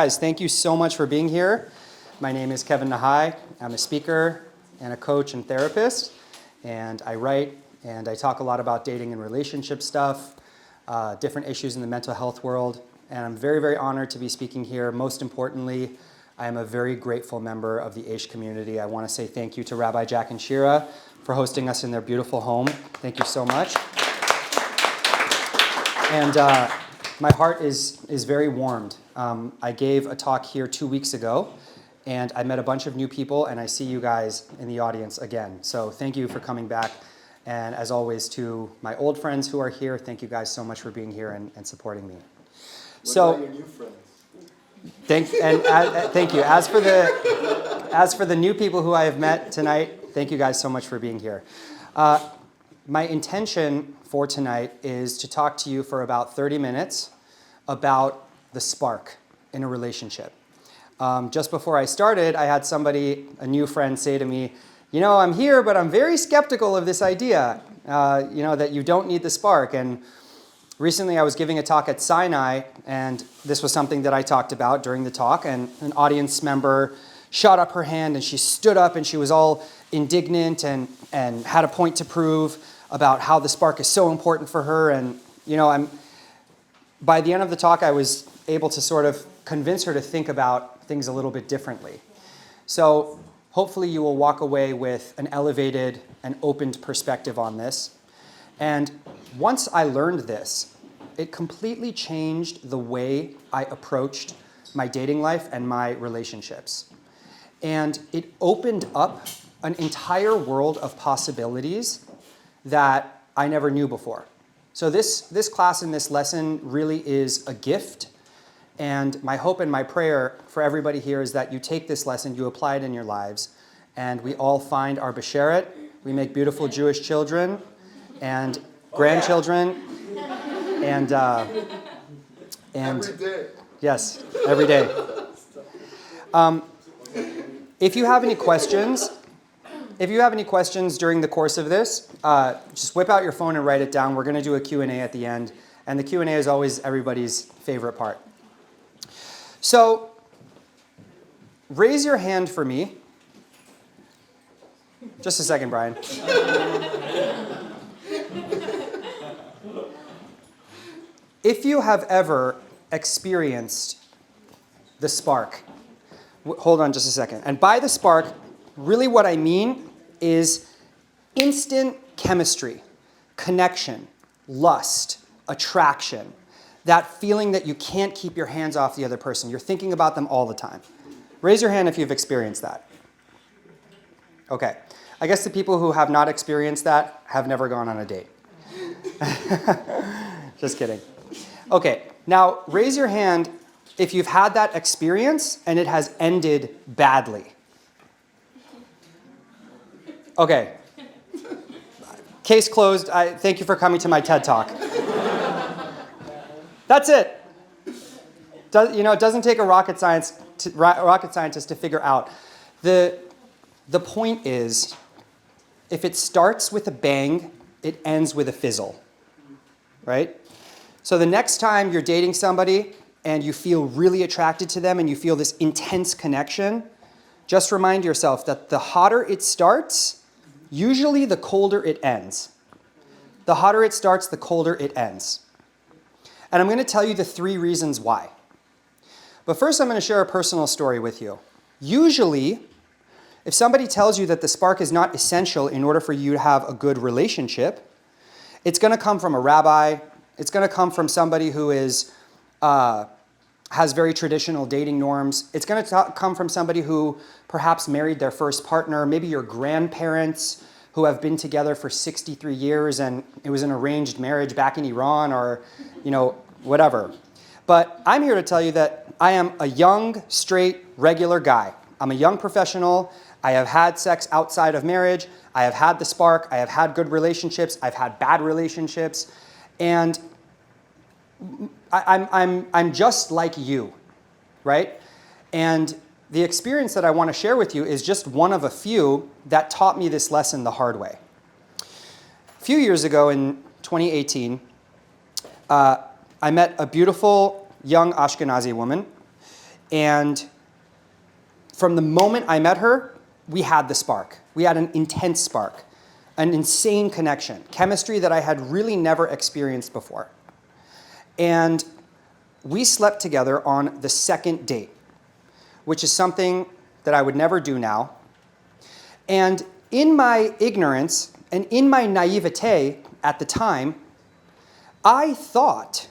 Guys, thank you so much for being here. My name is Kevin Nahai. I'm a speaker and a coach and therapist, and I write and I talk a lot about dating and relationship stuff, different issues in the mental health world, and I'm very, very honored to be speaking here. Most importantly, I am a very grateful member of the AISH community. I want to say thank you to Rabbi Jack and Shira for hosting us in their beautiful home. Thank you so much. And my heart is very warmed. I gave a talk here 2 weeks ago, and I met a bunch of new people, and I see you guys in the audience again. So thank you for coming back. And as always, to my old friends who are here, thank you guys so much for being here and supporting me. What about your new friends? Thank you. As for the new people who I have met tonight, thank you guys so much for being here. My intention for tonight is to talk to you for about 30 minutes about the spark in a relationship. Just before I started, I had a new friend say to me, I'm here, but I'm very skeptical of this idea, that you don't need the spark. And recently I was giving a talk at Sinai, and this was something that I talked about during the talk, and an audience member shot up her hand, and she stood up, and she was all indignant and had a point to prove about how the spark is so important for her. And, by the end of the talk, I was able to sort of convince her to think about things a little bit differently. So hopefully you will walk away with an elevated and opened perspective on this. And once I learned this, it completely changed the way I approached my dating life and my relationships. And it opened up an entire world of possibilities that I never knew before. So this class and this lesson really is a gift. And my hope and my prayer for everybody here is that you take this lesson, you apply it in your lives, and we all find our besheret. We make beautiful Jewish children and grandchildren. And every day. Yes, every day. If you have any questions, during the course of this, just whip out your phone and write it down. We're going to do a Q&A at the end. And the Q&A is always everybody's favorite part. So raise your hand for me. Just a second, Brian. If you have ever experienced the spark, hold on just a second. And by the spark, really what I mean is instant chemistry, connection, lust, attraction, that feeling that you can't keep your hands off the other person. You're thinking about them all the time. Raise your hand if you've experienced that. Okay. I guess the people who have not experienced that have never gone on a date. Just kidding. Okay. Now, raise your hand if you've had that experience and it has ended badly. Okay. Case closed. Thank you for coming to my TED Talk. That's it. It doesn't take a rocket scientist to figure out. The point is, if it starts with a bang, it ends with a fizzle, right? So the next time you're dating somebody and you feel really attracted to them and you feel this intense connection, just remind yourself that the hotter it starts, usually the colder it ends. The hotter it starts, the colder it ends. And I'm going to tell you the 3 reasons why. But first, I'm going to share a personal story with you. Usually, if somebody tells you that the spark is not essential in order for you to have a good relationship, it's going to come from a rabbi. It's going to come from somebody who has very traditional dating norms. It's going to come from somebody who perhaps married their first partner, maybe your grandparents who have been together for 63 years and it was an arranged marriage back in Iran or, whatever. But I'm here to tell you that I am a young, straight, regular guy. I'm a young professional. I have had sex outside of marriage. I have had the spark. I have had good relationships. I've had bad relationships. And I'm just like you, right? And the experience that I want to share with you is just one of a few that taught me this lesson the hard way. A few years ago in 2018, I met a beautiful young Ashkenazi woman, And from the moment I met her, we had the spark. We had an intense spark, an insane connection, chemistry that I had really never experienced before. And we slept together on the second date, which is something that I would never do now. And in my ignorance and in my naivete at the time, I thought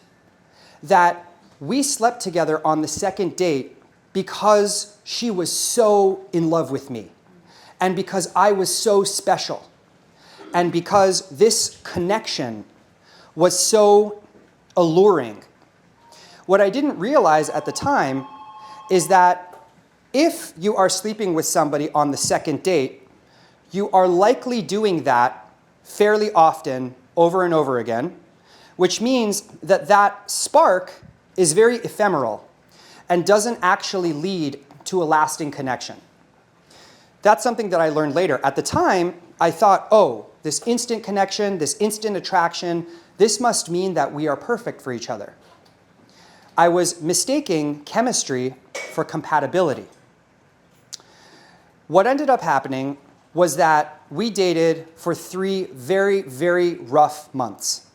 that we slept together on the second date because she was so in love with me, and because I was so special, and because this connection was so alluring. What I didn't realize at the time is that if you are sleeping with somebody on the second date, you are likely doing that fairly often over and over again, which means that that spark is very ephemeral and doesn't actually lead to a lasting connection. That's something that I learned later. At the time, I thought, oh, this instant connection, this instant attraction, this must mean that we are perfect for each other. I was mistaking chemistry for compatibility. What ended up happening was that we dated for 3 very, very rough months.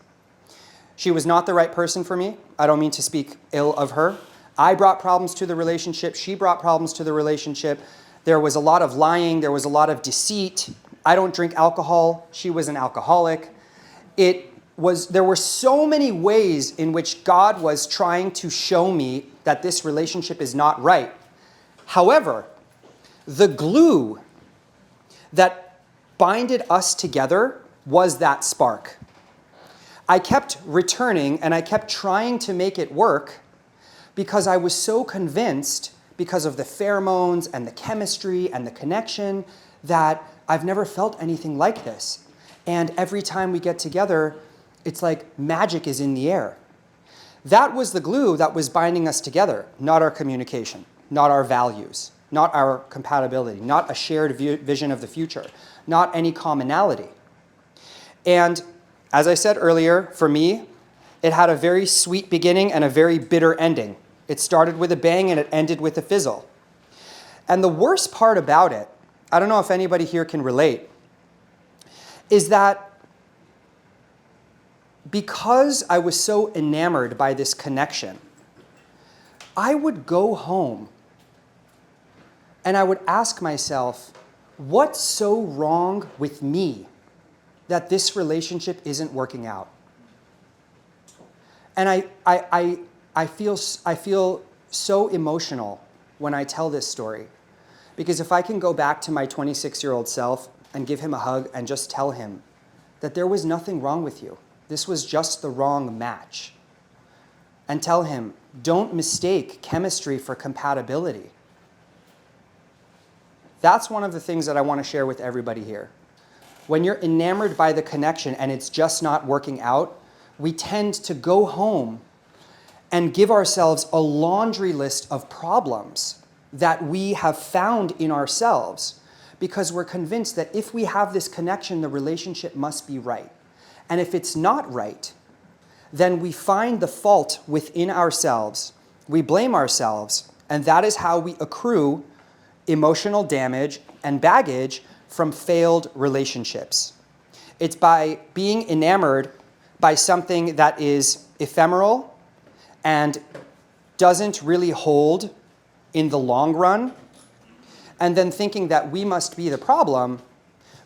She was not the right person for me. I don't mean to speak ill of her. I brought problems to the relationship. She brought problems to the relationship. There was a lot of lying. There was a lot of deceit. I don't drink alcohol. She was an alcoholic. There were so many ways in which God was trying to show me that this relationship is not right. However, the glue that binded us together was that spark. I kept returning and I kept trying to make it work because I was so convinced, because of the pheromones and the chemistry and the connection, that I've never felt anything like this. And every time we get together, it's like magic is in the air. That was the glue that was binding us together, not our communication, not our values, not our compatibility, not a shared vision of the future, not any commonality. And as I said earlier, for me, it had a very sweet beginning and a very bitter ending. It started with a bang and it ended with a fizzle. And the worst part about it, I don't know if anybody here can relate, is that because I was so enamored by this connection, I would go home and I would ask myself, what's so wrong with me that this relationship isn't working out? And I feel so emotional when I tell this story, because if I can go back to my 26-year-old self and give him a hug and just tell him that there was nothing wrong with you, this was just the wrong match, and tell him, don't mistake chemistry for compatibility. That's one of the things that I want to share with everybody here. When you're enamored by the connection and it's just not working out, we tend to go home and give ourselves a laundry list of problems that we have found in ourselves because we're convinced that if we have this connection, the relationship must be right. And if it's not right, then we find the fault within ourselves, we blame ourselves, and that is how we accrue emotional damage and baggage from failed relationships. It's by being enamored by something that is ephemeral and doesn't really hold in the long run, and then thinking that we must be the problem,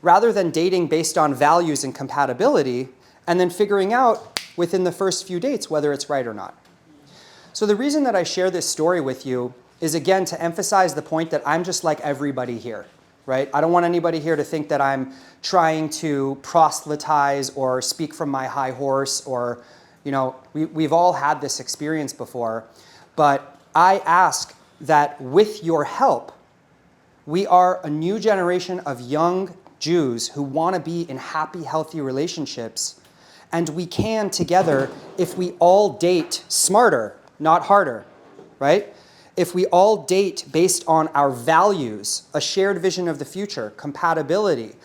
rather than dating based on values and compatibility, and then figuring out within the first few dates whether it's right or not. So the reason that I share this story with you is, again, to emphasize the point that I'm just like everybody here, right? I don't want anybody here to think that I'm trying to proselytize or speak from my high horse, or, we've all had this experience before. But I ask that with your help, we are a new generation of young Jews who want to be in happy, healthy relationships. And we can together if we all date smarter, not harder, right? If we all date based on our values, a shared vision of the future, compatibility,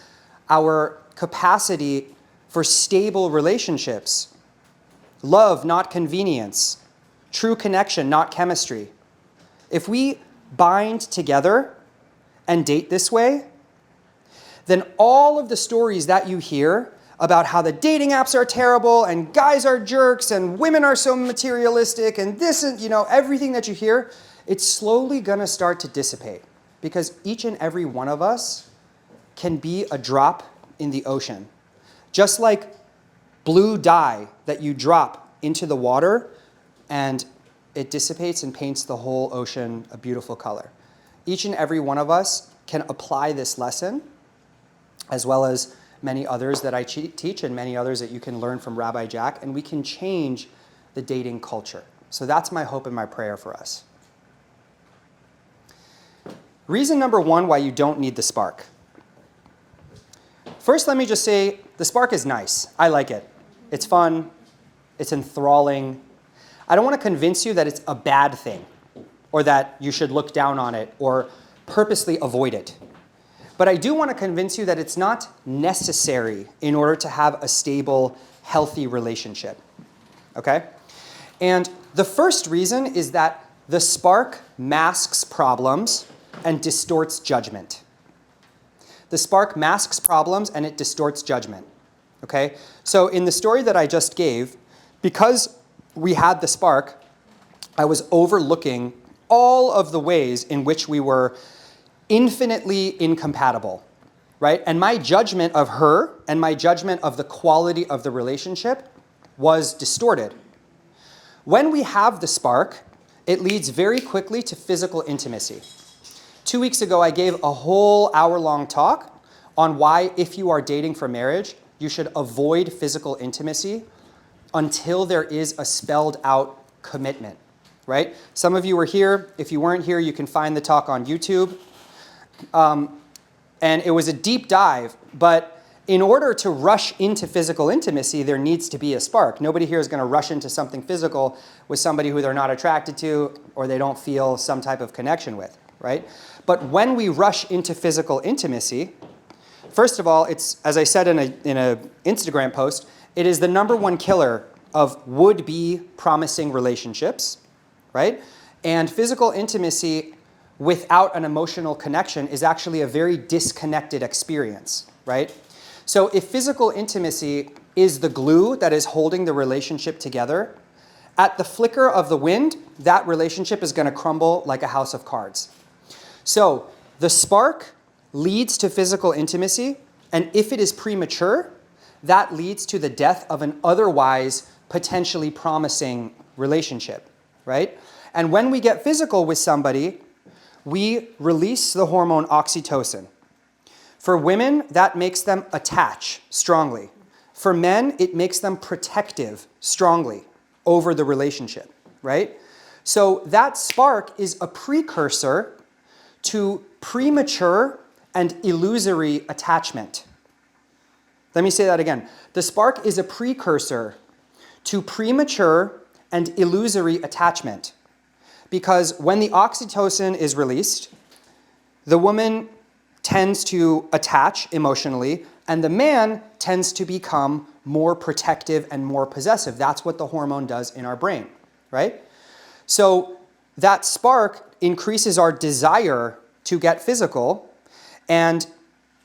our capacity for stable relationships, love, not convenience, true connection, not chemistry. if we bind together and date this way, then all of the stories that you hear about how the dating apps are terrible and guys are jerks and women are so materialistic and this and, everything that you hear, it's slowly going to start to dissipate because each and every one of us can be a drop in the ocean. Just like blue dye that you drop into the water and it dissipates and paints the whole ocean a beautiful color. Each and every one of us can apply this lesson, as well as many others that I teach and many others that you can learn from Rabbi Jack, and we can change the dating culture. So that's my hope and my prayer for us. Reason number one why you don't need the spark. First, let me just say the spark is nice. I like it. It's fun. It's enthralling. I don't want to convince you that it's a bad thing or that you should look down on it or purposely avoid it. But I do want to convince you that it's not necessary in order to have a stable, healthy relationship. Okay? And the first reason is that the spark masks problems and distorts judgment. The spark masks problems and it distorts judgment. Okay? So in the story that I just gave, because we had the spark, I was overlooking all of the ways in which we were infinitely incompatible, right? And my judgment of her and my judgment of the quality of the relationship was distorted. When we have the spark, it leads very quickly to physical intimacy. 2 weeks ago, I gave a whole hour-long talk on why, if you are dating for marriage, you should avoid physical intimacy until there is a spelled-out commitment, right? Some of you were here. If you weren't here, you can find the talk on YouTube. And it was a deep dive, but in order to rush into physical intimacy, there needs to be a spark. Nobody here is going to rush into something physical with somebody who they're not attracted to or they don't feel some type of connection with, right? But when we rush into physical intimacy, first of all, it's, as I said in a Instagram post, it is the number one killer of would-be promising relationships, right? And physical intimacy without an emotional connection is actually a very disconnected experience, right? So if physical intimacy is the glue that is holding the relationship together, at the flicker of the wind, that relationship is going to crumble like a house of cards. So the spark leads to physical intimacy, and if it is premature, that leads to the death of an otherwise potentially promising relationship, right? And when we get physical with somebody, we release the hormone oxytocin. For women, that makes them attach strongly. For men, it makes them protective strongly over the relationship, right? So that spark is a precursor to premature and illusory attachment. Let me say that again. The spark is a precursor to premature and illusory attachment. Because when the oxytocin is released, the woman tends to attach emotionally, and the man tends to become more protective and more possessive. That's what the hormone does in our brain, right? So that spark increases our desire to get physical, and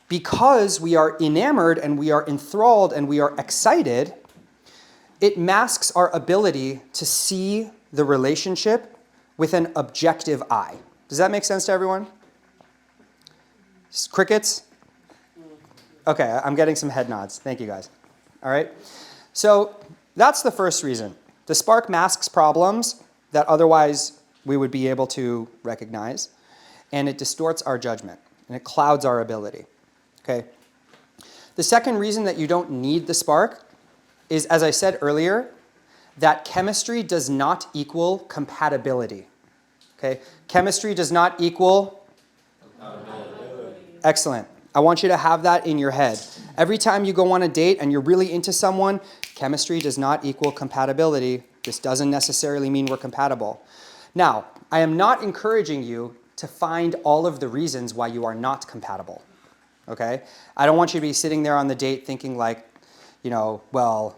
because we are enamored and we are enthralled and we are excited, it masks our ability to see the relationship with an objective eye. Does that make sense to everyone? Crickets? Okay, I'm getting some head nods. Thank you, guys. All right? So that's the first reason. The spark masks problems that otherwise we would be able to recognize, and it distorts our judgment, and it clouds our ability. Okay? The second reason that you don't need the spark is, as I said earlier, that chemistry does not equal compatibility. Okay? Chemistry does not equal compatibility. Excellent. I want you to have that in your head. Every time you go on a date and you're really into someone, chemistry does not equal compatibility. This doesn't necessarily mean we're compatible. Now, I am not encouraging you to find all of the reasons why you are not compatible. Okay? I don't want you to be sitting there on the date thinking like, well,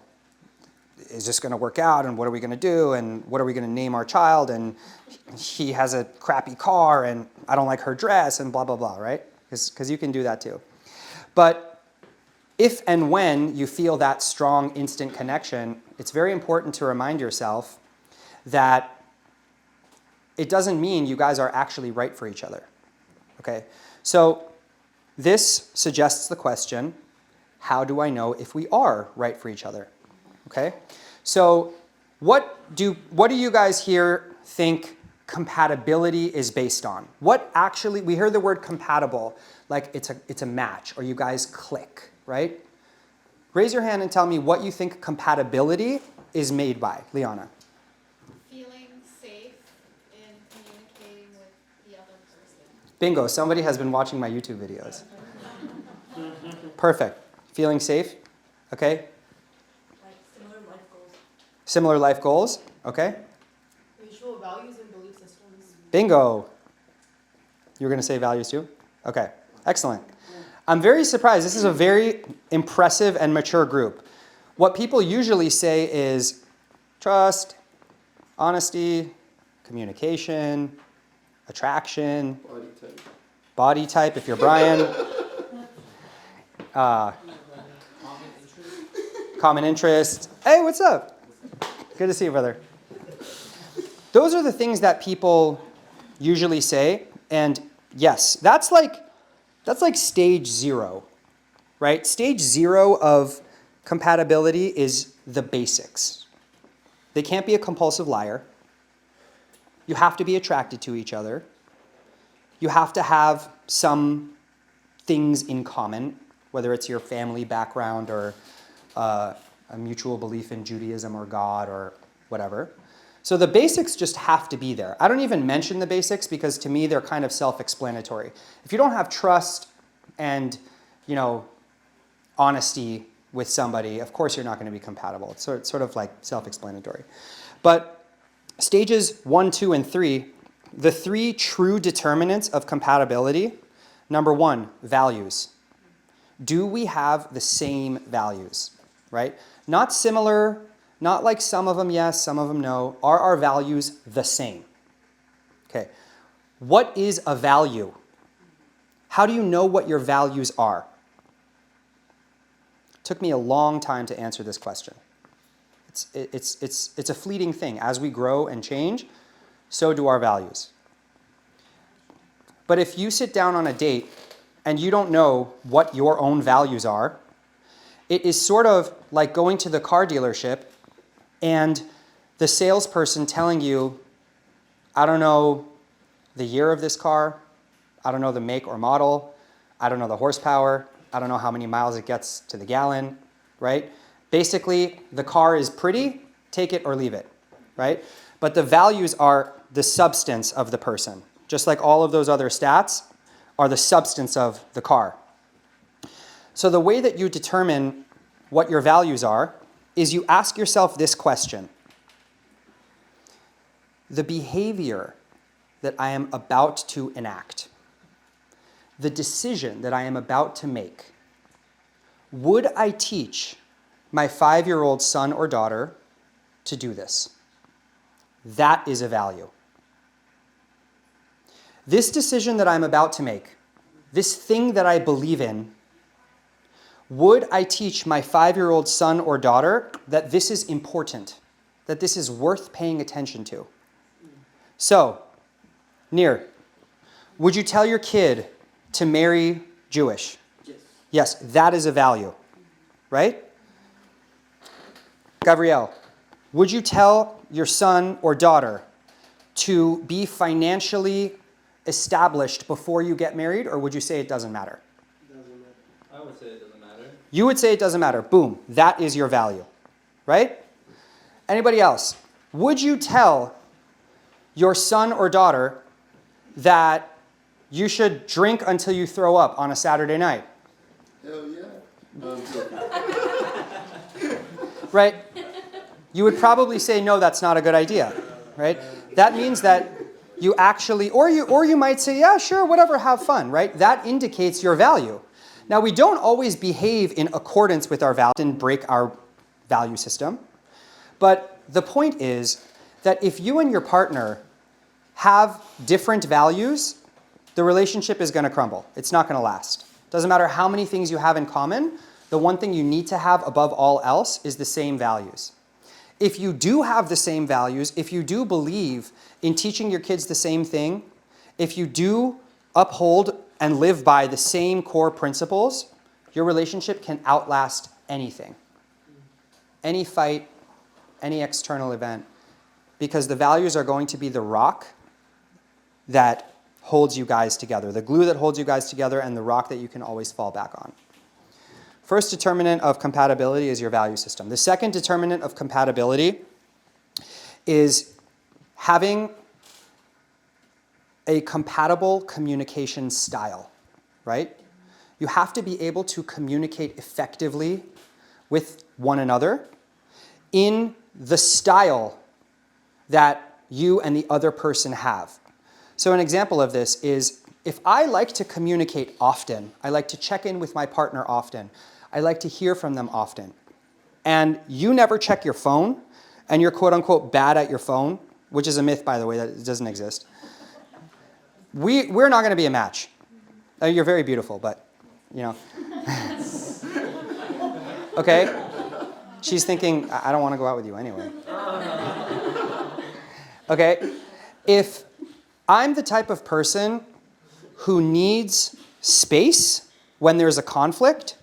is this going to work out? And what are we going to do? And what are we going to name our child? And he has a crappy car and I don't like her dress and blah, blah, blah, right? Because you can do that too. But if and when you feel that strong instant connection, it's very important to remind yourself that it doesn't mean you guys are actually right for each other. Okay? So this suggests the question, how do I know if we are right for each other? Okay? So what do you guys here think compatibility is based on? What actually, we hear the word compatible, like it's a match, or you guys click, right? Raise your hand and tell me what you think compatibility is made by. Liana. Feeling safe in communicating with the other person. Bingo, somebody has been watching my YouTube videos. Perfect. Feeling safe, okay? Like similar life goals. Similar life goals, okay? Mutual values and belief systems. Bingo. You were going to say values too? Okay, excellent. I'm very surprised. This is a very impressive and mature group. What people usually say is trust, honesty, communication, attraction, body type if you're Brian, common interest. Hey, what's up? Good to see you, brother. Those are the things that people usually say, and yes, that's like stage 0, right? Stage 0 of compatibility is the basics. They can't be a compulsive liar. You have to be attracted to each other. You have to have some things in common, whether it's your family background or a mutual belief in Judaism or God or whatever. So the basics just have to be there. I don't even mention the basics because to me they're kind of self-explanatory. If you don't have trust and, honesty with somebody, of course you're not going to be compatible. It's sort of like self-explanatory. But stages 1, 2, and 3, the 3 true determinants of compatibility. Number 1, values. Do we have the same values, right? Not similar, not like some of them yes, some of them no. Are our values the same? Okay. What is a value? How do you know what your values are? It took me a long time to answer this question. It's a fleeting thing. As we grow and change, so do our values. But if you sit down on a date and you don't know what your own values are, it is sort of like going to the car dealership and the salesperson telling you, I don't know the year of this car, I don't know the make or model, I don't know the horsepower, I don't know how many miles it gets to the gallon, right? Basically, the car is pretty, take it or leave it, right? But the values are the substance of the person. Just like all of those other stats are the substance of the car. So the way that you determine what your values are is you ask yourself this question. The behavior that I am about to enact, the decision that I am about to make, would I teach my 5-year-old son or daughter to do this? That is a value. This decision that I'm about to make, this thing that I believe in, would I teach my 5-year-old son or daughter that this is important, that this is worth paying attention to? So, Nir, would you tell your kid to marry Jewish? Yes. Yes, that is a value, right? Gabrielle, would you tell your son or daughter to be financially established before you get married, or would you say it doesn't matter? Doesn't matter. I would say it doesn't matter. You would say it doesn't matter. Boom, that is your value, right? Anybody else? Would you tell your son or daughter that you should drink until you throw up on a Saturday night? Hell yeah. No, I'm joking. Right? You would probably say, no, that's not a good idea, right? That means that you actually, or you might say, yeah, sure, whatever, have fun, right? That indicates your value. Now, we don't always behave in accordance with our values and break our value system, But the point is that if you and your partner have different values, the relationship is going to crumble. It's not going to last. Doesn't matter how many things you have in common, the one thing you need to have above all else is the same values. If you do have the same values, if you do believe in teaching your kids the same thing, if you do uphold and live by the same core principles, your relationship can outlast anything. Any fight, any external event, because the values are going to be the rock that holds you guys together, the glue that holds you guys together, and the rock that you can always fall back on. First determinant of compatibility is your value system. The second determinant of compatibility is having a compatible communication style, right? You have to be able to communicate effectively with one another in the style that you and the other person have. So an example of this is if I like to communicate often, I like to check in with my partner often, I like to hear from them often, and you never check your phone, and you're quote unquote bad at your phone, which is a myth, by the way, that it doesn't exist, we're not going to be a match. You're very beautiful, but, you know. Okay? She's thinking, I don't want to go out with you anyway. Okay? If I'm the type of person who needs space when there's a conflict,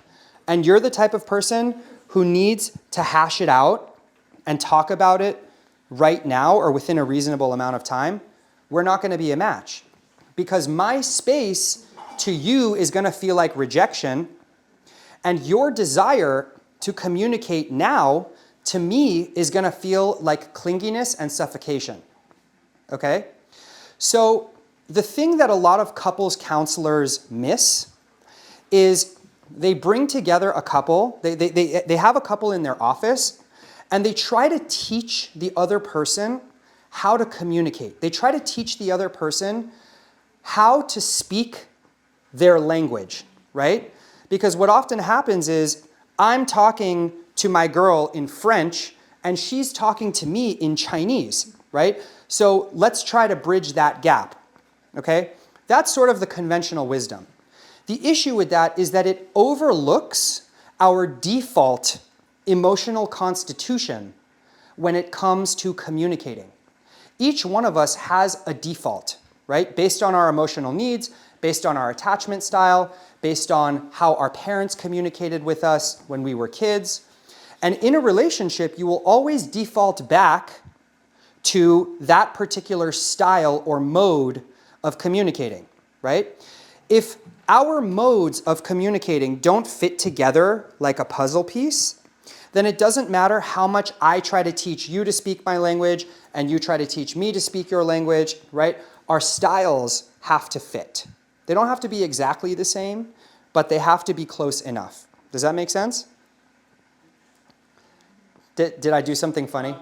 and you're the type of person who needs to hash it out and talk about it right now or within a reasonable amount of time, we're not going to be a match. Because my space to you is going to feel like rejection, and your desire to communicate now to me is going to feel like clinginess and suffocation. Okay? So the thing that a lot of couples counselors miss is they bring together a couple, they have a couple in their office, and they try to teach the other person how to communicate. They try to teach the other person how to speak their language, right? Because what often happens is I'm talking to my girl in French and she's talking to me in Chinese, right? So let's try to bridge that gap, okay? That's sort of the conventional wisdom. The issue with that is that it overlooks our default emotional constitution when it comes to communicating. Each one of us has a default, right? Based on our emotional needs, based on our attachment style, based on how our parents communicated with us when we were kids. And in a relationship, you will always default back to that particular style or mode of communicating, right? If our modes of communicating don't fit together like a puzzle piece, then it doesn't matter how much I try to teach you to speak my language and you try to teach me to speak your language, right? Our styles have to fit. They don't have to be exactly the same, but they have to be close enough. Does that make sense? Did I do something funny?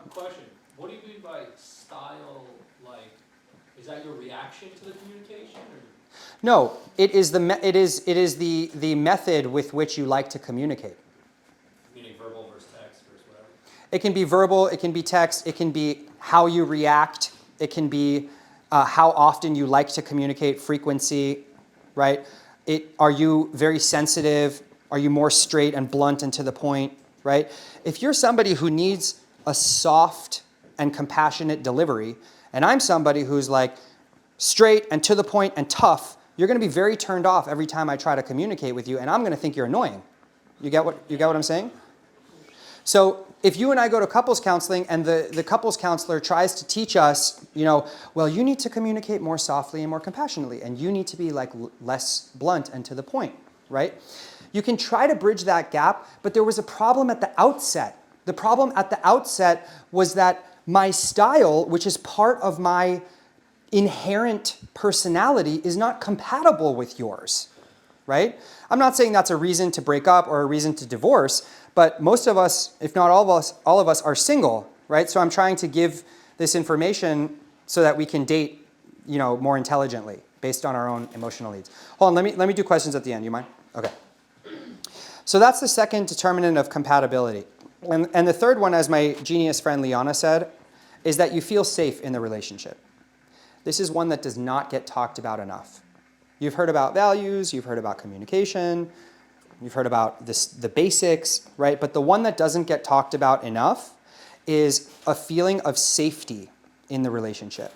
Question. What do you mean by style? Like, is that your reaction to the communication? Or? No, it is the method with which you like to communicate. Meaning verbal versus text versus whatever? It can be verbal, it can be text, it can be how you react, it can be how often you like to communicate, frequency, right? Are you very sensitive? Are you more straight and blunt and to the point, right? If you're somebody who needs a soft and compassionate delivery, and I'm somebody who's like straight and to the point and tough, you're going to be very turned off every time I try to communicate with you, and I'm going to think you're annoying. You get what I'm saying? So if you and I go to couples counseling and the couples counselor tries to teach us, well, you need to communicate more softly and more compassionately, and you need to be like less blunt and to the point, right? You can try to bridge that gap, but there was a problem at the outset. The problem at the outset was that my style, which is part of my inherent personality, is not compatible with yours, right? I'm not saying that's a reason to break up or a reason to divorce, but most of us, if not all of us are single, right? So I'm trying to give this information so that we can date, more intelligently based on our own emotional needs. Hold on, let me do questions at the end. You mind? Okay. So that's the second determinant of compatibility. And the third one, as my genius friend Liana said, is that you feel safe in the relationship. This is one that does not get talked about enough. You've heard about values, you've heard about communication, you've heard about the basics, right? But the one that doesn't get talked about enough is a feeling of safety in the relationship.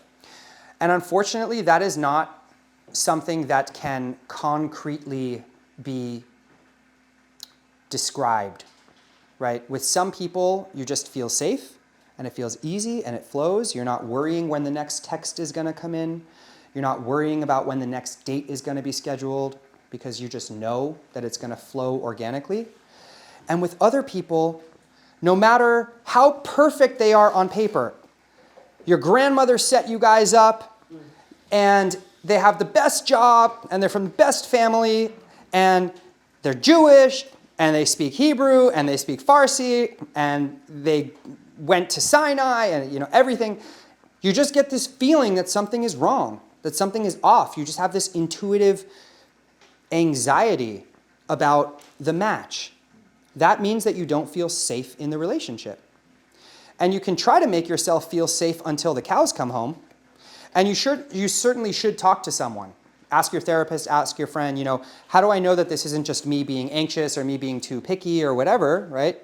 And unfortunately, that is not something that can concretely be described, right? With some people, you just feel safe, and it feels easy, and it flows. You're not worrying when the next text is going to come in. You're not worrying about when the next date is going to be scheduled, because you just know that it's going to flow organically. And with other people, no matter how perfect they are on paper, your grandmother set you guys up, and they have the best job, and they're from the best family, and they're Jewish, and they speak Hebrew, and they speak Farsi, and they went to Sinai, and everything. You just get this feeling that something is wrong, that something is off. You just have this intuitive anxiety about the match. That means that you don't feel safe in the relationship. And you can try to make yourself feel safe until the cows come home. And you certainly should talk to someone. Ask your therapist, ask your friend, how do I know that this isn't just me being anxious or me being too picky or whatever, right?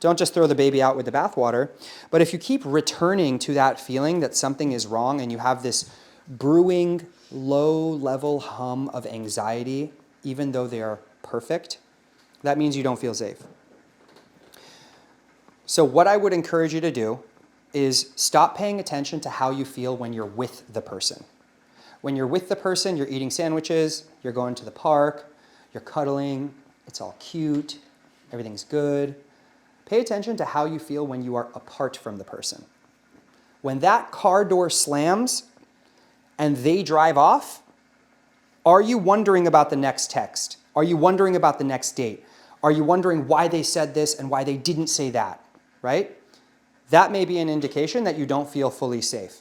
Don't just throw the baby out with the bathwater. But if you keep returning to that feeling that something is wrong and you have this brewing, low-level hum of anxiety, even though they are perfect, that means you don't feel safe. So what I would encourage you to do is stop paying attention to how you feel when you're with the person. When you're with the person, you're eating sandwiches, you're going to the park, you're cuddling, it's all cute, everything's good. Pay attention to how you feel when you are apart from the person. When that car door slams and they drive off, are you wondering about the next text? Are you wondering about the next date? Are you wondering why they said this and why they didn't say that, right? That may be an indication that you don't feel fully safe.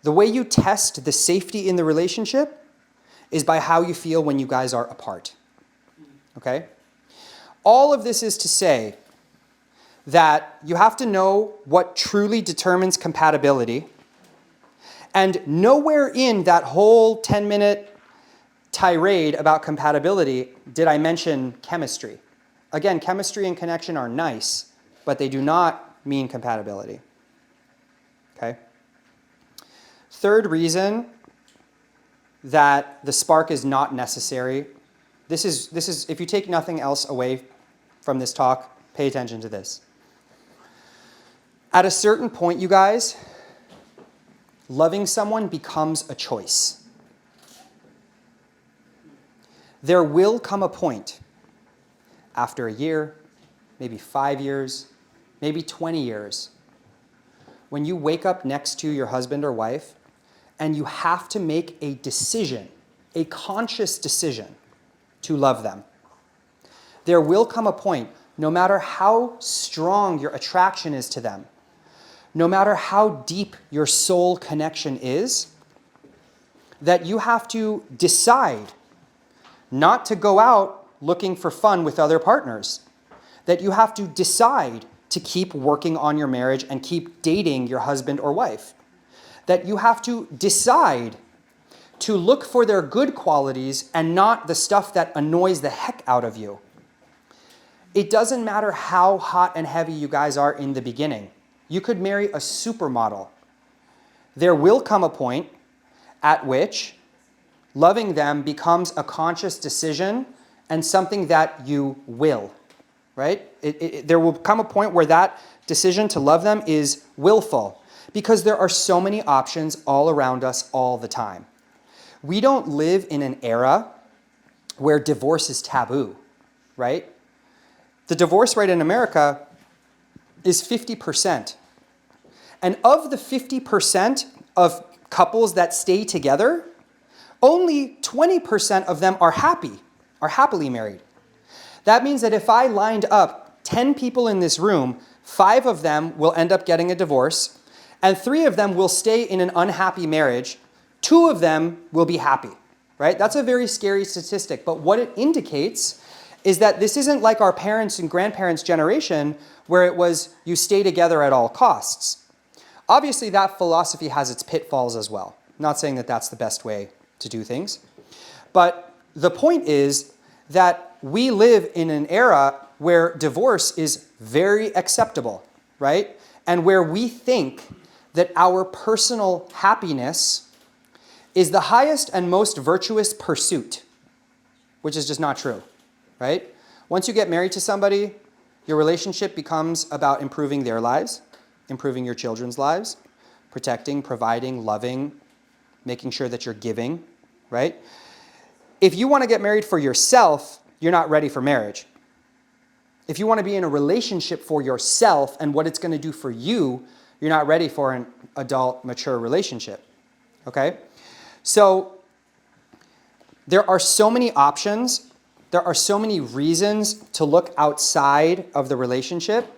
The way you test the safety in the relationship is by how you feel when you guys are apart, okay? All of this is to say that you have to know what truly determines compatibility, and nowhere in that whole 10-minute tirade about compatibility did I mention chemistry. Again, chemistry and connection are nice, but they do not mean compatibility, okay? Third reason that the spark is not necessary, this is if you take nothing else away from this talk, pay attention to this. At a certain point, you guys, loving someone becomes a choice. There will come a point after a year, maybe 5 years, maybe 20 years, when you wake up next to your husband or wife and you have to make a decision, a conscious decision to love them. There will come a point, no matter how strong your attraction is to them, no matter how deep your soul connection is, that you have to decide not to go out looking for fun with other partners, that you have to decide to keep working on your marriage and keep dating your husband or wife, that you have to decide to look for their good qualities and not the stuff that annoys the heck out of you. It doesn't matter how hot and heavy you guys are in the beginning. You could marry a supermodel. There will come a point at which loving them becomes a conscious decision and something that you will, right? There will come a point where that decision to love them is willful because there are so many options all around us all the time. We don't live in an era where divorce is taboo, right? The divorce rate in America is 50%. And of the 50% of couples that stay together, only 20% of them are happily married. That means that if I lined up 10 people in this room, 5 of them will end up getting a divorce, and 3 of them will stay in an unhappy marriage. 2 of them will be happy, right? That's a very scary statistic, but what it indicates is that this isn't like our parents' and grandparents' generation where it was you stay together at all costs. Obviously, that philosophy has its pitfalls as well. I'm not saying that that's the best way to do things. But the point is that we live in an era where divorce is very acceptable, right? And where we think that our personal happiness is the highest and most virtuous pursuit, which is just not true, right? Once you get married to somebody, your relationship becomes about improving their lives, improving your children's lives, protecting, providing, loving, making sure that you're giving, right? If you want to get married for yourself, you're not ready for marriage. If you want to be in a relationship for yourself and what it's going to do for you, you're not ready for an adult, mature relationship, okay? So there are so many options. There are so many reasons to look outside of the relationship.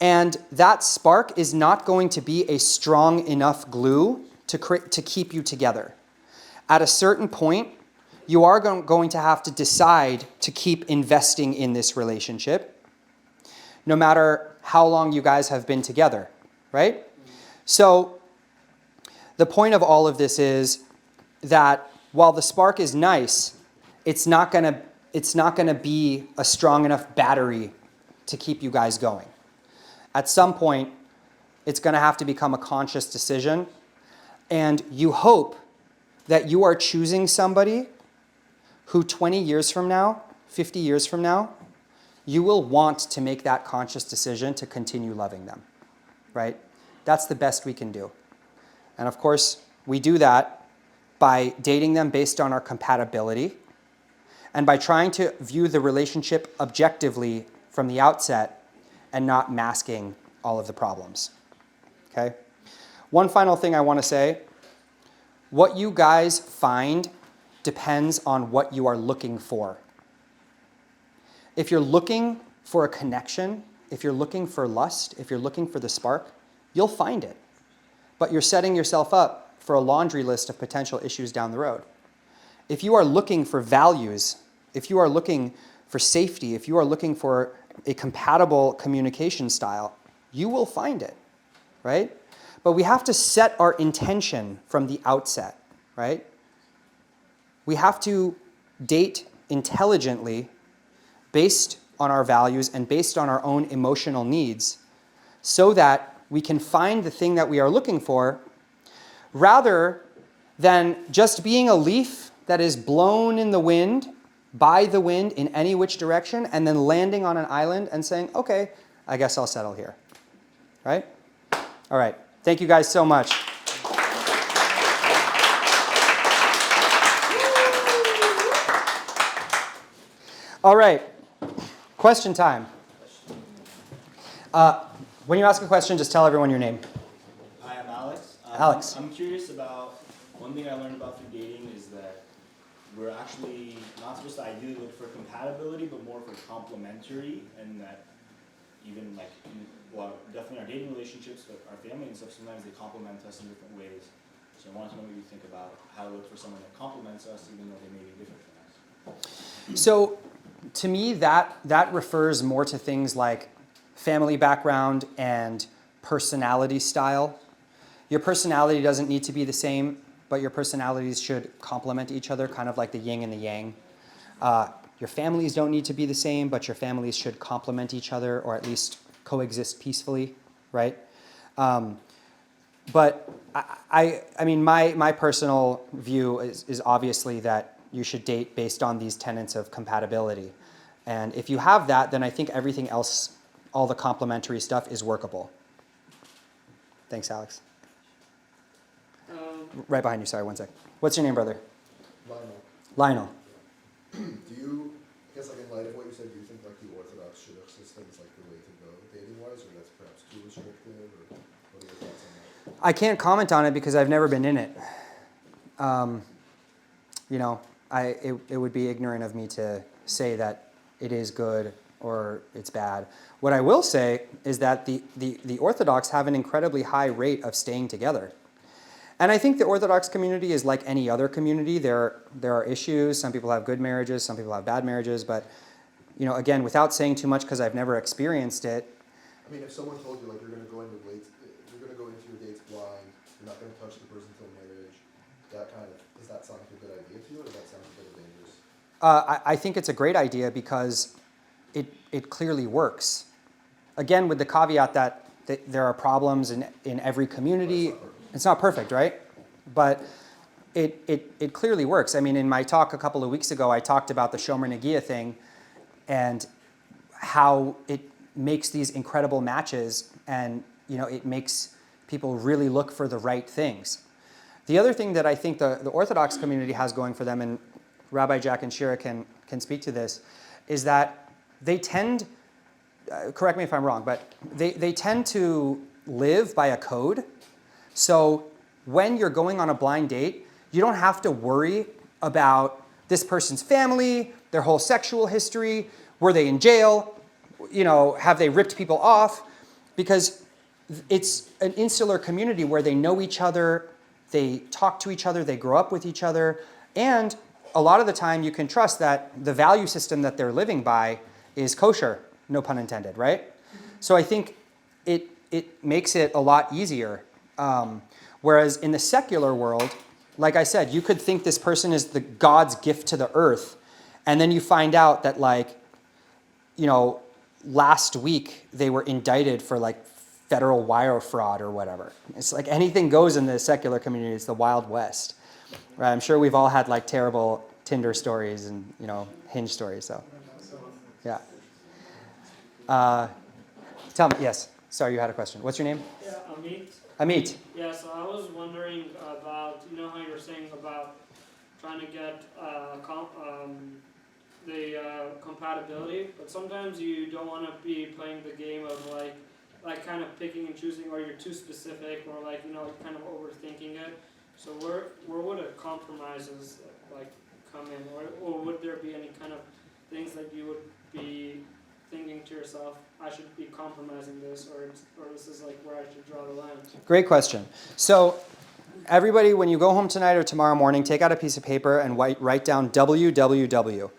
And that spark is not going to be a strong enough glue to keep you together. At a certain point, you are going to have to decide to keep investing in this relationship, no matter how long you guys have been together, right? So the point of all of this is that while the spark is nice, it's not gonna be a strong enough battery to keep you guys going. At some point, it's gonna have to become a conscious decision, and you hope that you are choosing somebody who 20 years from now, 50 years from now, you will want to make that conscious decision to continue loving them, right? That's the best we can do. And of course, we do that by dating them based on our compatibility and by trying to view the relationship objectively from the outset and not masking all of the problems, okay? One final thing I want to say, what you guys find depends on what you are looking for. If you're looking for a connection, if you're looking for lust, if you're looking for the spark, you'll find it. But you're setting yourself up for a laundry list of potential issues down the road. If you are looking for values, if you are looking for safety, if you are looking for a compatible communication style, you will find it, right? But we have to set our intention from the outset, right? We have to date intelligently based on our values and based on our own emotional needs so that we can find the thing that we are looking for rather than just being a leaf that is blown in the wind, by the wind in any which direction, and then landing on an island and saying, okay, I guess I'll settle here, right? All right, thank you guys so much. All right, question time. When you ask a question, just tell everyone your name. Hi, I'm Alex. Alex. I'm curious about, one thing I learned about through dating is that we're actually not supposed to ideally look for compatibility, but more for complementary, and that even like, well, definitely our dating relationships, but our family and stuff, sometimes they complement us in different ways. So I wanted to know what you think about how to look for someone that complements us, even though they may be different from us. So to me, that refers more to things like family background and personality style. Your personality doesn't need to be the same, but your personalities should complement each other, kind of like the yin and the yang. Your families don't need to be the same, but your families should complement each other or at least coexist peacefully, right? But I mean, my personal view is obviously that you should date based on these tenets of compatibility. And if you have that, then I think everything else, all the complementary stuff is workable. Thanks, Alex. Right behind you, sorry, one sec. What's your name, brother? Lionel, Lionel. do you, I guess like in light of what you said, do you think like the Orthodox Shidduch system is like the way to go dating-wise, or that's perhaps too restrictive, or what are your thoughts on that? I can't comment on it because I've never been in it. You know, it would be ignorant of me to say that it is good or it's bad. What I will say is that the Orthodox have an incredibly high rate of staying together. And I think the Orthodox community is like any other community. There are issues. Some people have good marriages, some people have bad marriages, but again, without saying too much because I've never experienced it, I mean, if someone told you like you're gonna go into your dates blind, you're not gonna touch the person until marriage, does that sound like a good idea to you, or does that sound a bit dangerous? I think it's a great idea because it clearly works. Again, with the caveat that there are problems in every community. It's not perfect, right? But it clearly works. I mean, in my talk a couple of weeks ago, I talked about the Shomer Negia thing and how it makes these incredible matches, and it makes people really look for the right things. The other thing that I think the Orthodox community has going for them, and Rabbi Jack and Shira can speak to this, is that they tend, correct me if I'm wrong, but they tend to live by a code. So when you're going on a blind date, you don't have to worry about this person's family, their whole sexual history, were they in jail, have they ripped people off? Because it's an insular community where they know each other, they talk to each other, they grow up with each other, and a lot of the time you can trust that the value system that they're living by is kosher, no pun intended, right? So I think it makes it a lot easier. Whereas in the secular world, like I said, you could think this person is the God's gift to the earth, and then you find out that last week they were indicted for federal wire fraud or whatever. It's like anything goes in the secular community. It's the Wild West. Right? I'm sure we've all had terrible Tinder stories and Hinge stories. So, yeah. Tell me. Yes. Sorry, you had a question. What's your name? Yeah, Amit. Amit. Yeah, so I was wondering about, how you're saying about trying to get the compatibility, but sometimes you don't want to be playing the game of like kind of picking and choosing, or you're too specific, or kind of overthinking it. So where would a compromises come in, or would there be any kind of things that you would be thinking to yourself, I should be compromising this, or this is where I should draw the line? Great question. So everybody, when you go home tonight or tomorrow morning, take out a piece of paper and write down WWW.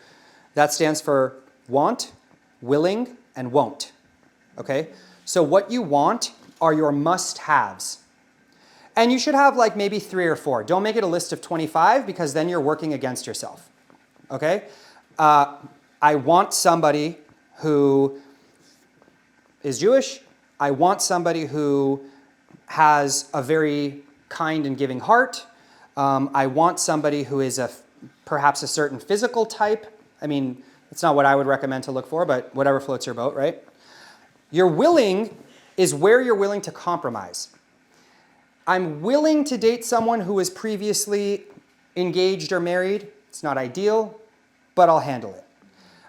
That stands for want, willing, and won't. Okay? So what you want are your must-haves. And you should have maybe 3 or 4. Don't make it a list of 25 because then you're working against yourself. Okay? I want somebody who is Jewish. I want somebody who has a very kind and giving heart. I want somebody who is perhaps a certain physical type. I mean, it's not what I would recommend to look for, but whatever floats your boat, right? Your willing is where you're willing to compromise. I'm willing to date someone who was previously engaged or married. It's not ideal, but I'll handle it.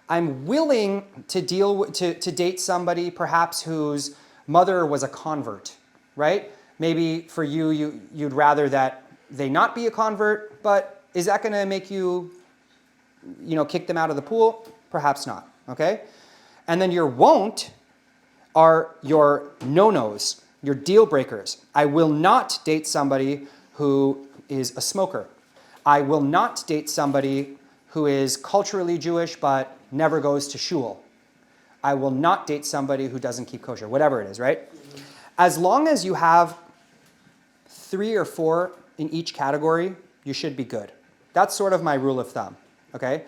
I'm willing to date somebody perhaps whose mother was a convert, right? Maybe for you'd rather that they not be a convert, but is that going to make you, kick them out of the pool? Perhaps not, okay? And then your won't are your no-nos, your deal breakers. I will not date somebody who is a smoker. I will not date somebody who is culturally Jewish but never goes to shul. I will not date somebody who doesn't keep kosher, whatever it is, right? As long as you have 3 or 4 in each category, you should be good. That's sort of my rule of thumb, okay?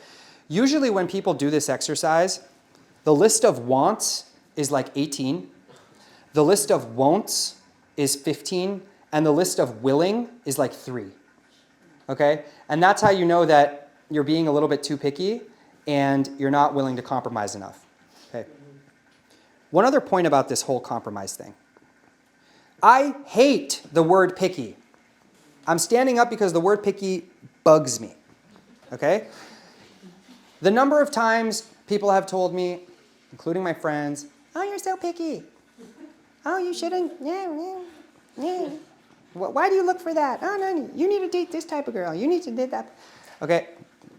Usually when people do this exercise, the list of wants is 18, the list of won'ts is 15, and the list of willing is 3, okay? And that's how you know that you're being a little bit too picky and you're not willing to compromise enough, okay? One other point about this whole compromise thing. I hate the word picky. I'm standing up because the word picky bugs me, okay? The number of times people have told me, including my friends, oh, you're so picky. Oh, you shouldn't, yeah. Why do you look for that? Oh, no, you need to date this type of girl. You need to date that. Okay,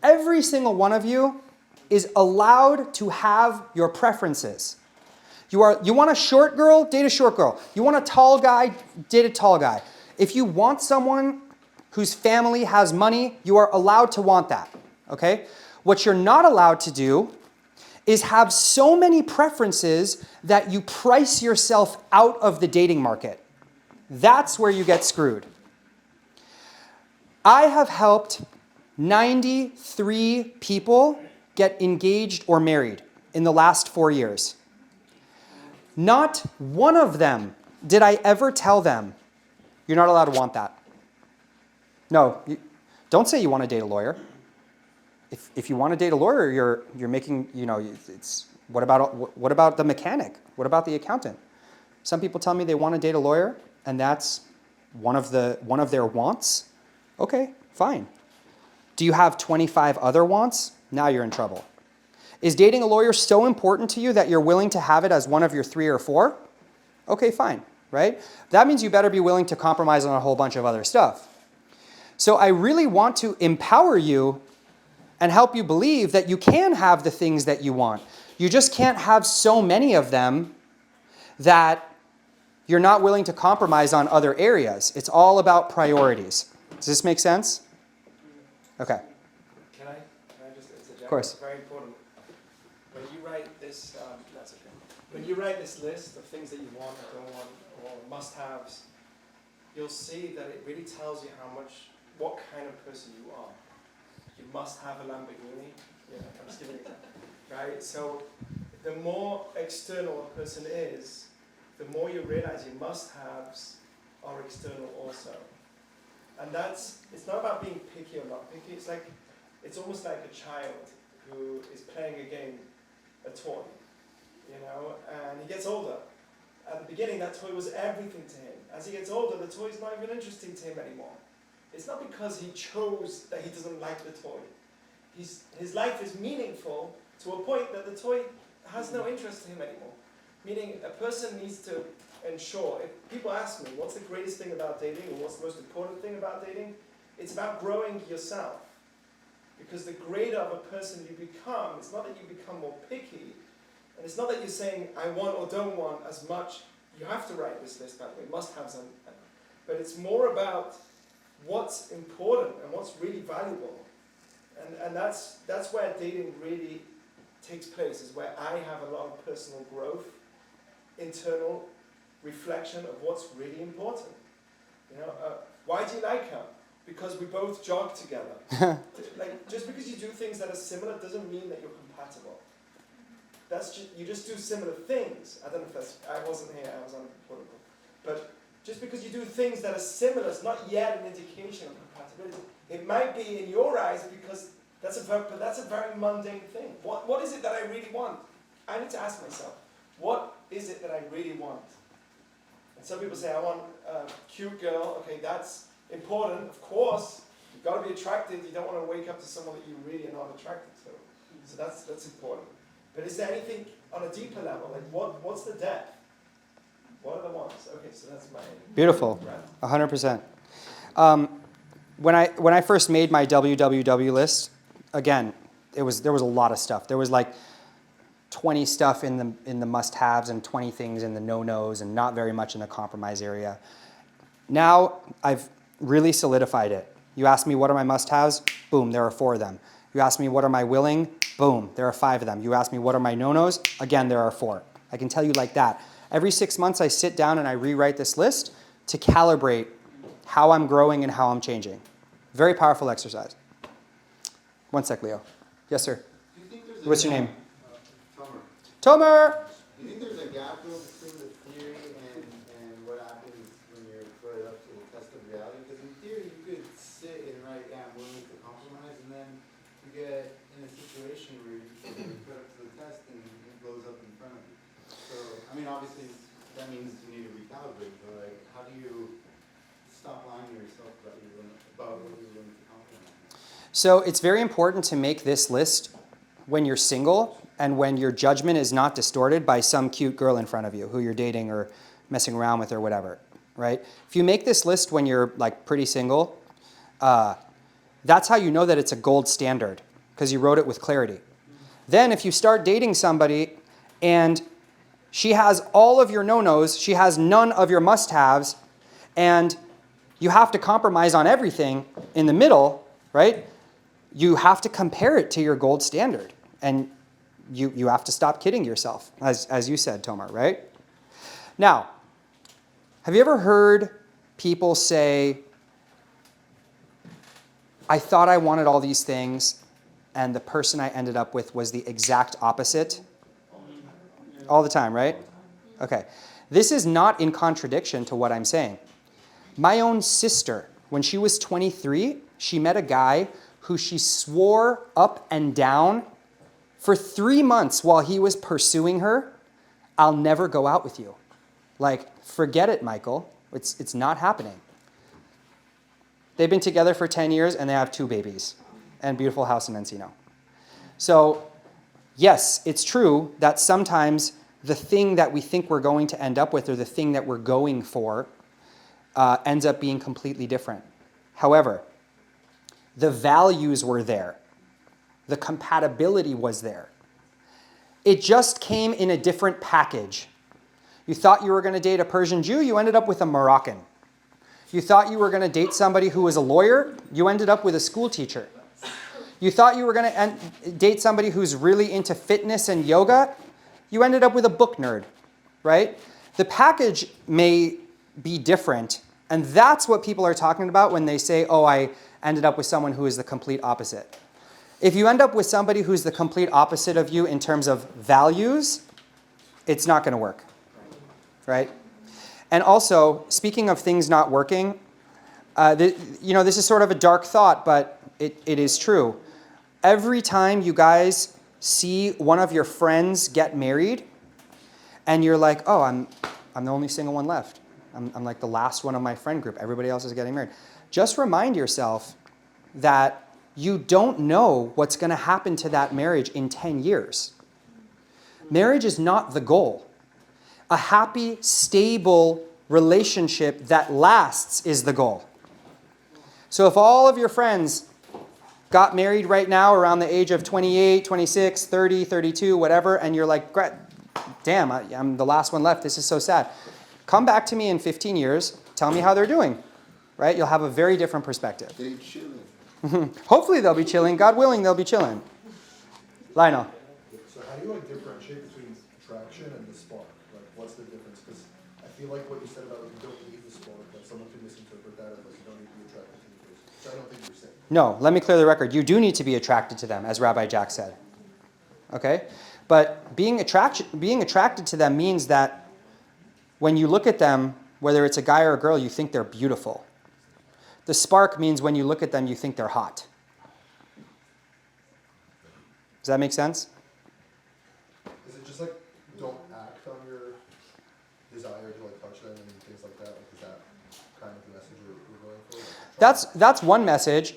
every single one of you is allowed to have your preferences. You want a short girl, date a short girl. You want a tall guy, date a tall guy. If you want someone whose family has money, you are allowed to want that, okay? What you're not allowed to do is have so many preferences that you price yourself out of the dating market. That's where you get screwed. I have helped 93 people get engaged or married in the last 4 years. Not one of them did I ever tell them, you're not allowed to want that. No, don't say you want to date a lawyer. If you want to date a lawyer, you're making, it's what about the mechanic? What about the accountant? Some people tell me they want to date a lawyer, and that's one of their wants. Okay, fine. Do you have 25 other wants? Now you're in trouble. Is dating a lawyer so important to you that you're willing to have it as one of your 3 or 4? Okay, fine, right? That means you better be willing to compromise on a whole bunch of other stuff. So I really want to empower you and help you believe that you can have the things that you want. You just can't have so many of them that you're not willing to compromise on other areas. It's all about priorities. Does this make sense? Okay. Can I just interject? Of course. It's very important. When you write this, that's okay. When you write this list of things that you want or don't want, or must-haves, you'll see that it really tells you what kind of person you are. You must have a Lamborghini. Yeah, I'm just giving you an example. Right? So the more external a person is, the more you realize your must-haves are external also. And it's not about being picky or not picky. It's almost like a child who is playing a game, a toy, and he gets older. At the beginning, that toy was everything to him. As he gets older, the toy is not even interesting to him anymore. It's not because he chose that he doesn't like the toy. His life is meaningful to a point that the toy has no interest to him anymore. Meaning, a person needs to ensure, if people ask me, what's the greatest thing about dating, or what's the most important thing about dating? It's about growing yourself. Because the greater of a person you become, it's not that you become more picky, and it's not that you're saying, I want or don't want as much. You have to write this list, by the way, must have some. But it's more about what's important and what's really valuable. And that's where dating really takes place, is where I have a lot of personal growth, internal reflection of what's really important. Why do you like her? Because we both jog together. Just because you do things that are similar doesn't mean that you're compatible. You just do similar things. I don't know if I wasn't here, I was on a protocol. But just because you do things that are similar, it's not yet an indication of compatibility. It might be in your eyes because that's a very mundane thing. What is it that I really want? I need to ask myself, what is it that I really want? And some people say, I want a cute girl. Okay, that's important, of course. You've got to be attracted. You don't want to wake up to someone that you really are not attracted to. So that's important. But is there anything on a deeper level? Like what's the depth? What are the wants? Okay, so that's my Beautiful. 100%. When I first made my WWW list, again, there was a lot of stuff. There was like 20 stuff in the must-haves and 20 things in the no-nos and not very much in the compromise area. Now I've really solidified it. You ask me what are my must-haves? Boom, there are 4 of them. You ask me what are my willing? Boom, there are 5 of them. You ask me what are my no-nos? Again, there are 4. I can tell you like that. Every 6 months I sit down and I rewrite this list to calibrate how I'm growing and how I'm changing. Very powerful exercise. One sec, Leo. Yes, sir. Do you think there's What's your name? Tomer. Tomer! Do you think there's a gap though between the theory and what happens when you're put up to the test of reality? Because in theory you could sit and write, yeah, I'm willing to compromise, and then you get in a situation where you put up to the test and it blows up in front of you. So, I mean, obviously that means you need to recalibrate, but like, how do you stop lying to yourself about what you're willing to compromise? So it's very important to make this list when you're single and when your judgment is not distorted by some cute girl in front of you who you're dating or messing around with or whatever, right? If you make this list when you're like pretty single, that's how you know that it's a gold standard, because you wrote it with clarity. Then if you start dating somebody and she has all of your no-nos, she has none of your must-haves, and you have to compromise on everything in the middle, right? You have to compare it to your gold standard. And you have to stop kidding yourself, as you said, Tomar, right? Now, have you ever heard people say, I thought I wanted all these things, and the person I ended up with was the exact opposite? All the time, right? Okay. This is not in contradiction to what I'm saying. My own sister, when she was 23, she met a guy who she swore up and down for 3 months while he was pursuing her, I'll never go out with you. Like, forget it, Michael. It's not happening. They've been together for 10 years and they have 2 babies and a beautiful house in Encino. So, yes, it's true that sometimes the thing that we think we're going to end up with or the thing that we're going for ends up being completely different. However, the values were there. The compatibility was there. It just came in a different package. You thought you were going to date a Persian Jew, you ended up with a Moroccan. You thought you were going to date somebody who was a lawyer, you ended up with a school teacher. You thought you were going to date somebody who's really into fitness and yoga, you ended up with a book nerd, right? The package may be different, and that's what people are talking about when they say, oh, I ended up with someone who is the complete opposite. If you end up with somebody who's the complete opposite of you in terms of values, it's not going to work, right? And also, speaking of things not working, this is sort of a dark thought, but it is true. Every time you guys see one of your friends get married, and you're like, oh, I'm the only single one left. I'm like the last one of my friend group. Everybody else is getting married. Just remind yourself that you don't know what's going to happen to that marriage in 10 years. Marriage is not the goal. A happy, stable relationship that lasts is the goal. So if all of your friends got married right now around the age of 28, 26, 30, 32, whatever, and you're like, damn, I'm the last one left. This is so sad. Come back to me in 15 years. Tell me how they're doing, right? You'll have a very different perspective. They chilling. Hopefully they'll be chilling. God willing, they'll be chilling. Lionel. So how do you differentiate between attraction and the spark? Like, what's the difference? Because I feel like what you said about you don't need the spark, that someone can misinterpret that as like you don't need to be attracted to the person. Which I don't think you're saying. No, let me clear the record. You do need to be attracted to them, as Rabbi Jack said. Okay? But being attracted to them means that when you look at them, whether it's a guy or a girl, you think they're beautiful. The spark means when you look at them, you think they're hot. Does that make sense? Is it just like don't act on your desire to touch them and things like that? Like, is that kind of the message we're going for? That's one message.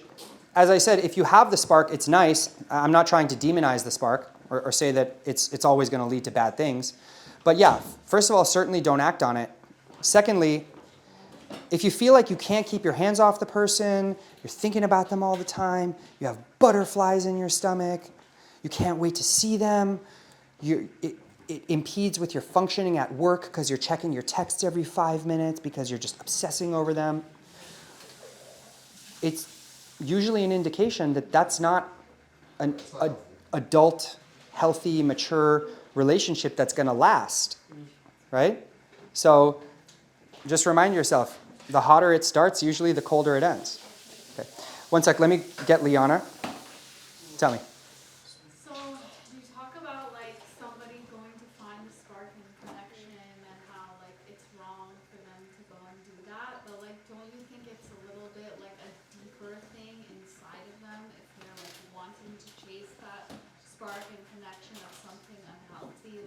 As I said, if you have the spark, it's nice. I'm not trying to demonize the spark or say that it's always going to lead to bad things. But yeah, first of all, certainly don't act on it. Secondly, if you feel like you can't keep your hands off the person, you're thinking about them all the time, you have butterflies in your stomach, you can't wait to see them, it impedes with your functioning at work because you're checking your texts every 5 minutes because you're just obsessing over them, it's usually an indication that that's not an adult, healthy, mature relationship that's going to last, right? So just remind yourself, the hotter it starts, usually the colder it ends. Okay. One sec, let me get Liana. Tell me. So you talk about somebody going to find the spark and connection and how it's wrong for them to go and do that, but don't you think it's a little bit a deeper thing inside of them if they're wanting to chase that spark and connection of something unhealthy,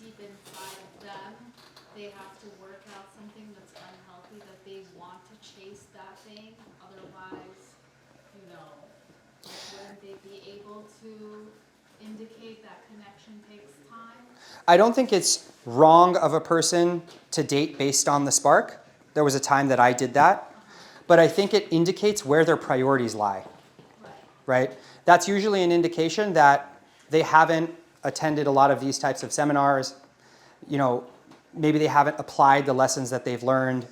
deep inside of them, they have to work out something that's unhealthy that they want to chase that thing, otherwise, wouldn't they be able to indicate that connection takes time? I don't think it's wrong of a person to date based on the spark. There was a time that I did that. But I think it indicates where their priorities lie, right? That's usually an indication that they haven't attended a lot of these types of seminars. Maybe they haven't applied the lessons that they've learned.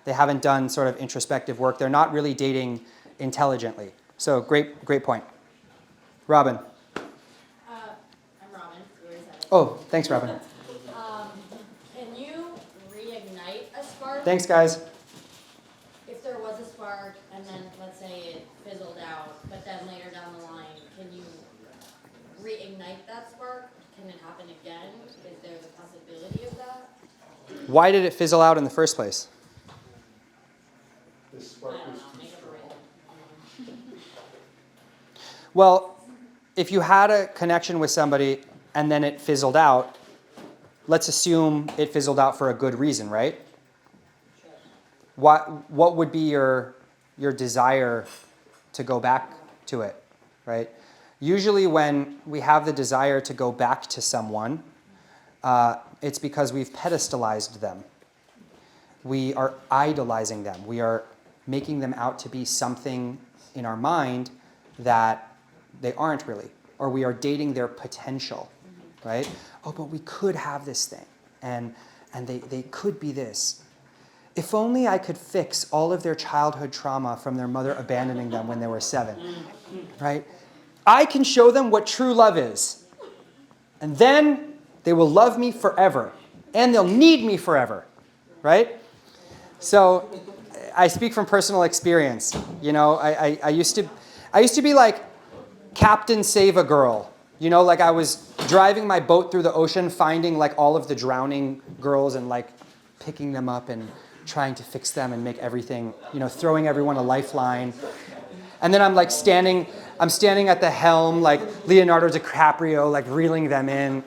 They haven't done sort of introspective work. They're not really dating intelligently. So great point. Robin. I Oh, thanks, Robin. Can you reignite a spark? Thanks, guys. If there was a spark and then let's say it fizzled out, but then later down the line, can you reignite that spark? Can it happen again? Is there the possibility of that? Why did it fizzle out in the first place? This I spark don't was know, too make up a strong. reason. Well, if you had a connection with somebody and then it fizzled out, let's assume it fizzled out for a good reason, right? Sure. What would be your desire to go back to it, right? Usually when we have the desire to go back to someone, it's because we've pedestalized them. We are idolizing them. We are making them out to be something in our mind that they aren't really. Or we are dating their potential, right? Oh, but we could have this thing, and they could be this. If only I could fix all of their childhood trauma from their mother abandoning them when they were 7, right? I can show them what true love is. And then they will love me forever. And they'll need me forever, right? So I speak from personal experience. You know, I used to be like Captain Save a Girl. You know, like I was driving my boat through the ocean, finding like all of the drowning girls and like picking them up and trying to fix them and make everything, you know, throwing everyone a lifeline. And then I'm standing at the helm like Leonardo DiCaprio, like reeling them in,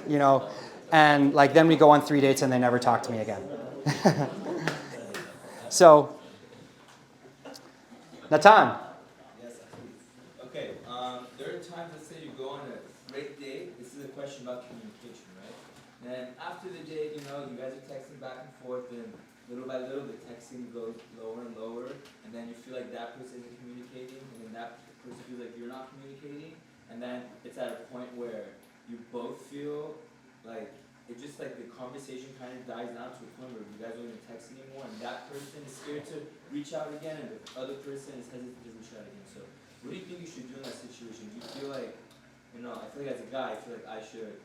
you know, and like then we go on 3 dates and they never talk to me again. So, Natan. Yes, absolutely. Okay, there are times, let's say you go on a great date. This is a question about communication, right? And after the date, you know, you guys are texting back and forth, and little by little, the texting goes lower and lower, and then you feel like that person isn't communicating, and then that person feels like you're not communicating, and then it's at a point where you both feel like it just like the conversation kind of dies down to a point where you guys don't even text anymore, and that person is scared to reach out again, and the other person is hesitant to reach out again. So, what do you think you should do in that situation? Do you feel like, you know, I feel like as a guy, I feel like I should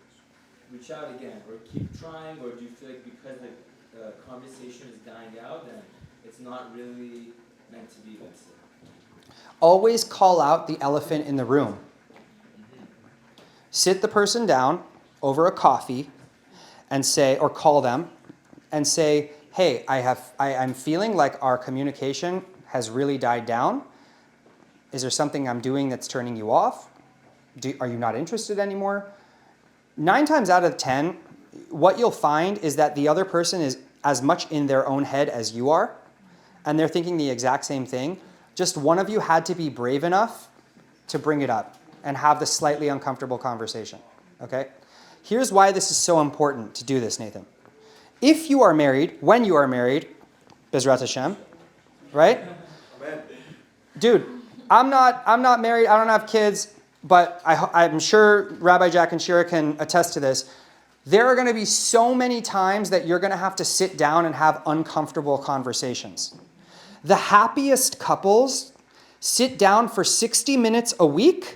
reach out again, or keep trying, or do you feel like because the conversation is dying out, then it's not really meant to be, let's say? Always call out the elephant in the room. Sit the person down over a coffee and say, or call them and say, hey, I'm feeling like our communication has really died down. Is there something I'm doing that's turning you off? Are you not interested anymore? 9 times out of 10, what you'll find is that the other person is as much in their own head as you are, and they're thinking the exact same thing. Just one of you had to be brave enough to bring it up and have the slightly uncomfortable conversation, okay? Here's why this is so important to do this, Nathan. If you are married, when you are married, Bezrat Hashem, right? Amen. Dude, I'm not married, I don't have kids, but I'm sure Rabbi Jack and Shira can attest to this. There are going to be so many times that you're going to have to sit down and have uncomfortable conversations. The happiest couples sit down for 60 minutes a week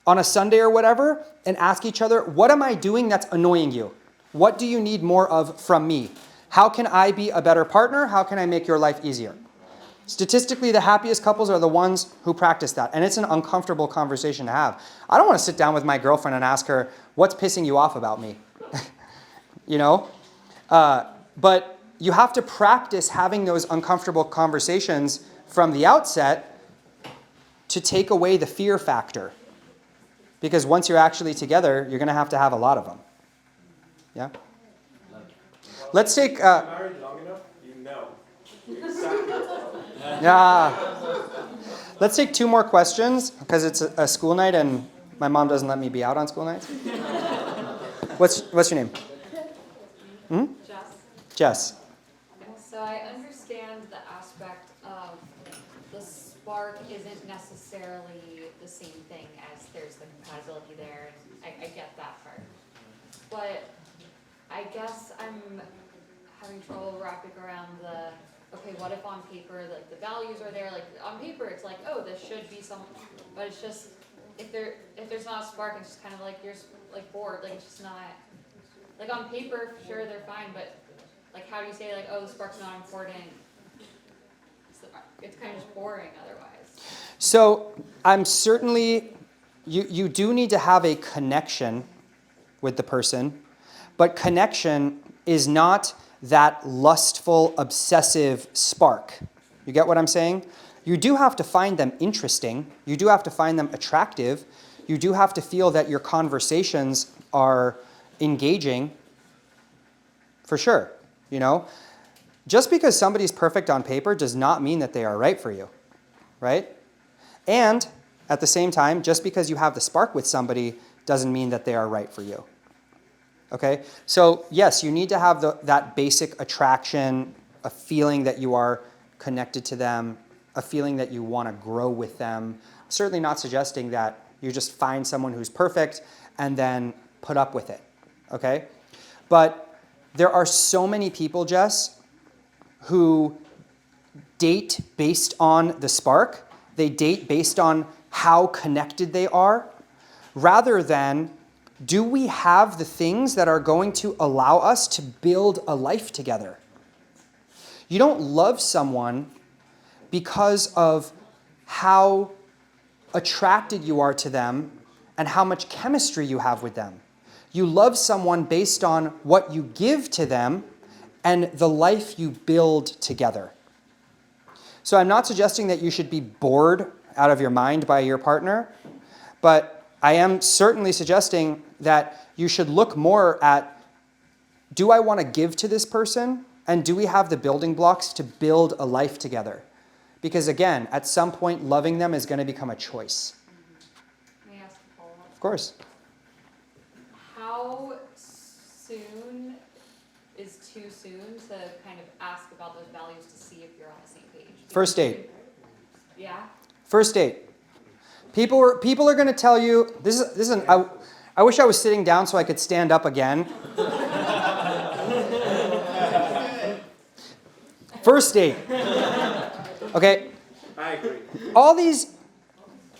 on a Sunday or whatever and ask each other, what am I doing that's annoying you? What do you need more of from me? How can I be a better partner? How can I make your life easier? Statistically, the happiest couples are the ones who practice that. And it's an uncomfortable conversation to have. I don't want to sit down with my girlfriend and ask her, what's pissing you off about me? You know? But you have to practice having those uncomfortable conversations from the outset to take away the fear factor. Because once you're actually together, you're going to have a lot of them. Yeah? Let's take... married long enough, you know exactly what's going on. Yeah. Let's take 2 more questions because it's a school night and my mom doesn't let me be out on school nights. What's your name? Jess. Jess. So I understand the aspect of the spark isn't necessarily the same thing as there's the compatibility there, and I get that part. But I guess I'm having trouble wrapping around okay, what if on paper, like, the values are there, like, on paper, it's like, oh, this should be something, but it's just, if there's not a spark, it's just kind of like you're like bored, like it's just not, like on paper, sure, they're fine, but like how do you say like, oh, the spark's not important? It's kind of just boring otherwise. So I'm certainly, you do need to have a connection with the person, but connection is not that lustful, obsessive spark. You get what I'm saying? You do have to find them interesting. You do have to find them attractive. You do have to feel that your conversations are engaging, for sure, you know? Just because somebody's perfect on paper does not mean that they are right for you, right? And at the same time, just because you have the spark with somebody doesn't mean that they are right for you. Okay? So yes, you need to have that basic attraction, a feeling that you are connected to them, a feeling that you want to grow with them. I'm certainly not suggesting that you just find someone who's perfect and then put up with it. Okay? But there are so many people, Jess, who date based on the spark. They date based on how connected they are, rather than, do we have the things that are going to allow us to build a life together? You don't love someone because of how attracted you are to them and how much chemistry you have with them. You love someone based on what you give to them and the life you build together. So I'm not suggesting that you should be bored out of your mind by your partner, but I am certainly suggesting that you should look more at, do I want to give to this person? And do we have the building blocks to build a life together? Because again, at some point, loving them is going to become a choice. May I ask a follow-up? Of course. How soon is too soon to kind of ask about those values to see if you're on the same page? First date. Yeah? First date. People are going to tell you, I wish I was sitting down so I could stand up again. First date. Okay? I agree. All these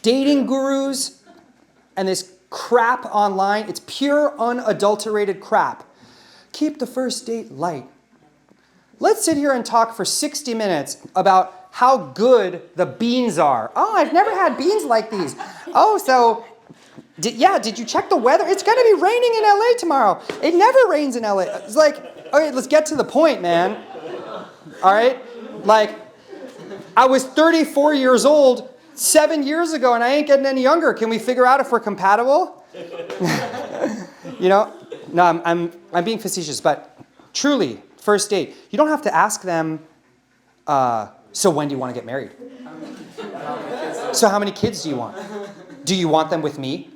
dating gurus and this crap online, it's pure unadulterated crap. Keep the first date light. Let's sit here and talk for 60 minutes about how good the beans are. Oh, I've never had beans like these. Oh, so, did you check the weather? It's going to be raining in LA tomorrow. It never rains in LA. It's like, okay, let's get to the point, man. All right? Like, I was 34 years old 7 years ago, and I ain't getting any younger. Can we figure out if we're compatible? You know? No, I'm being facetious, but truly, first date, you don't have to ask them, so when do you want to get married? So how many kids do you want? Do you want them with me?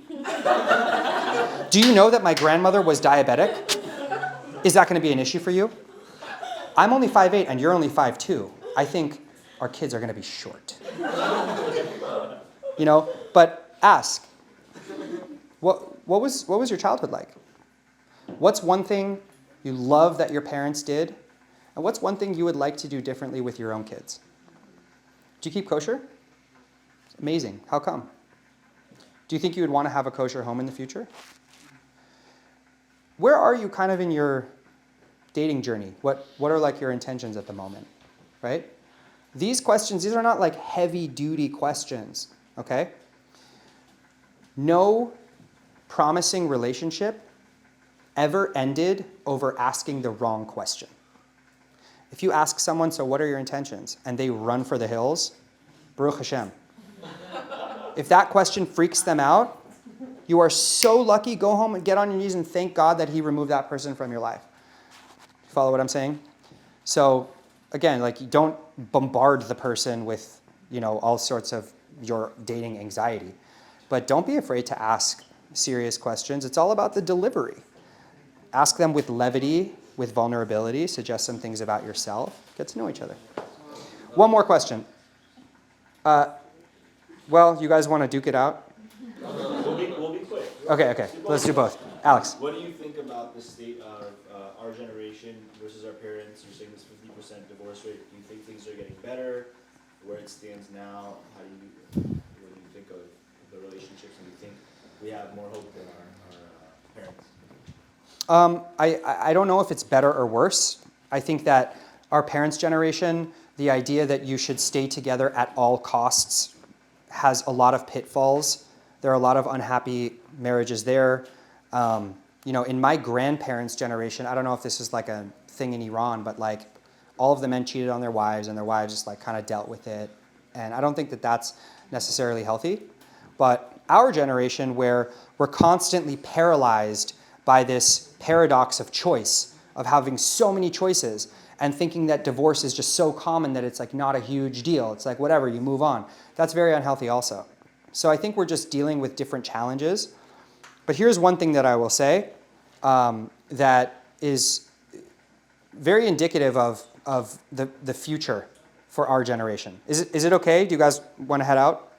Do you know that my grandmother was diabetic? Is that going to be an issue for you? I'm only 5'8", and you're only 5'2". I think our kids are going to be short. You know, but ask, what was your childhood like? What's one thing you love that your parents did? And what's one thing you would like to do differently with your own kids? Do you keep kosher? Amazing. How come? Do you think you would want to have a kosher home in the future? Where are you kind of in your dating journey? What are like your intentions at the moment, right? These questions, these are not like heavy-duty questions, okay? No promising relationship ever ended over asking the wrong question. If you ask someone, so what are your intentions? And they run for the hills, Baruch Hashem. If that question freaks them out, you are so lucky, go home and get on your knees and thank God that he removed that person from your life. Follow what I'm saying? So again, like, you don't bombard the person with, you know, all sorts of your dating anxiety. But don't be afraid to ask serious questions. It's all about the delivery. Ask them with levity, with vulnerability, suggest some things about yourself. Get to know each other. One more question. Well, you guys want to duke it out? We'll be quick. Okay. Let's do both. Alex. What do you think about the state of our generation versus our parents? You're saying this 50% divorce rate. Do you think things are getting better? Where it stands now? What do you think of the relationships? And do you have more hope than our parents? I don't know if it's better or worse. I think that our parents' generation, the idea that you should stay together at all costs has a lot of pitfalls. There are a lot of unhappy marriages there. In my grandparents' generation, I don't know if this is like a thing in Iran, but like all of the men cheated on their wives and their wives just like kind of dealt with it. And I don't think that that's necessarily healthy. But our generation, where we're constantly paralyzed by this paradox of choice, of having so many choices and thinking that divorce is just so common that it's like not a huge deal. It's like whatever, you move on. That's very unhealthy also. So I think we're just dealing with different challenges. But here's one thing that I will say that is very indicative of the future for our generation. Is it okay? Do you guys want to head out?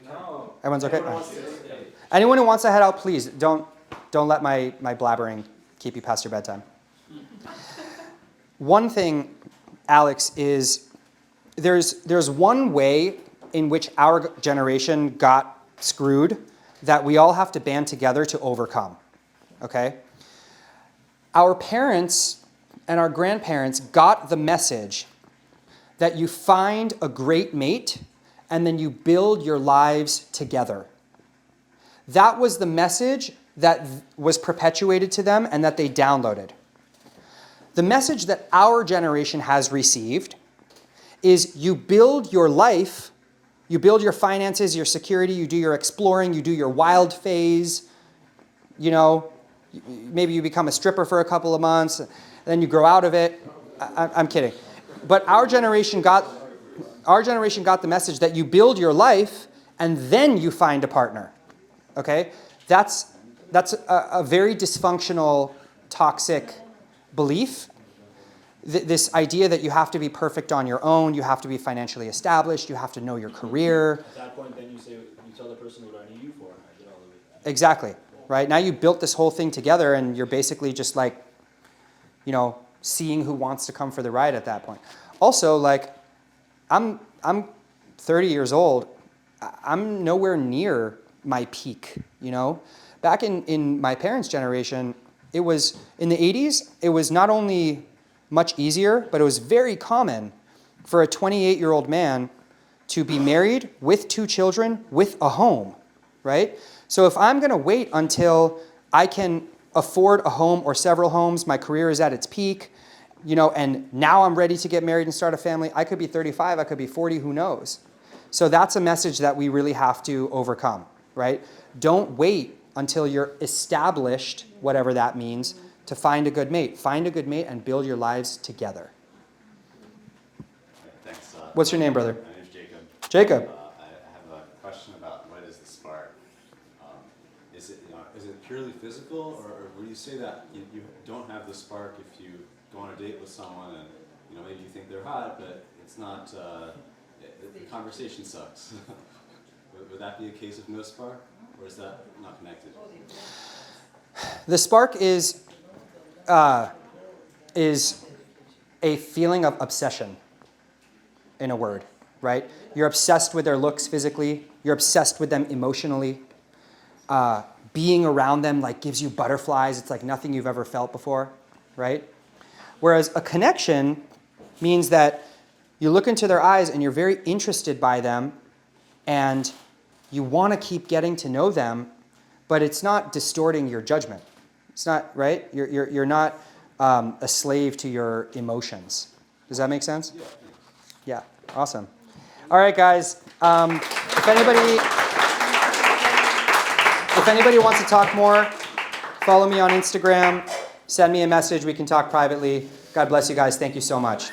No. Everyone's okay? Everyone wants to stay. Anyone who wants to head out, please don't let my blabbering keep you past your bedtime. One thing, Alex, is there's one way in which our generation got screwed that we all have to band together to overcome, okay? Our parents and our grandparents got the message that you find a great mate and then you build your lives together. That was the message that was perpetuated to them and that they downloaded. The message that our generation has received is you build your life, you build your finances, your security, you do your exploring, you do your wild phase, maybe you become a stripper for a couple of months, then you grow out of it. I'm kidding. But our generation got the message that you build your life and then you find a partner. Okay? That's a very dysfunctional, toxic belief. This idea that you have to be perfect on your own, you have to be financially established, you have to know your career. At that point, then you tell the person, what do I need you for? I did all of it. Exactly, right? Now you built this whole thing together and you're basically just like, seeing who wants to come for the ride at that point. Also, like, I'm 30 years old. I'm nowhere near my peak, Back in my parents' generation, it was, in the 80s, it was not only much easier, but it was very common for a 28-year-old man to be married with 2 children with a home, right? So if I'm going to wait until I can afford a home or several homes, my career is at its peak, and now I'm ready to get married and start a family, I could be 35, I could be 40, who knows? So that's a message that we really have to overcome, right? Don't wait until you're established, whatever that means, to find a good mate. Find a good mate and build your lives together. Thanks. What's your name, brother? My name's Jacob. Jacob. I have a question about what is the spark. Is it purely physical, or would you say that you don't have the spark if you go on a date with someone and maybe you think they're hot, but it's not. The conversation sucks. Would that be a case of no spark, or is that not connected? The spark is a feeling of obsession, in a word, right? You're obsessed with their looks physically. You're obsessed with them emotionally. Being around them like gives you butterflies. It's like nothing you've ever felt before, right? Whereas a connection means that you look into their eyes and you're very interested by them and you want to keep getting to know them, but it's not distorting your judgment. It's not, right? You're not a slave to your emotions. Does that make sense? Yeah, awesome. All right, guys. If anybody wants to talk more, follow me on Instagram. Send me a message. We can talk privately. God bless you guys. Thank you so much.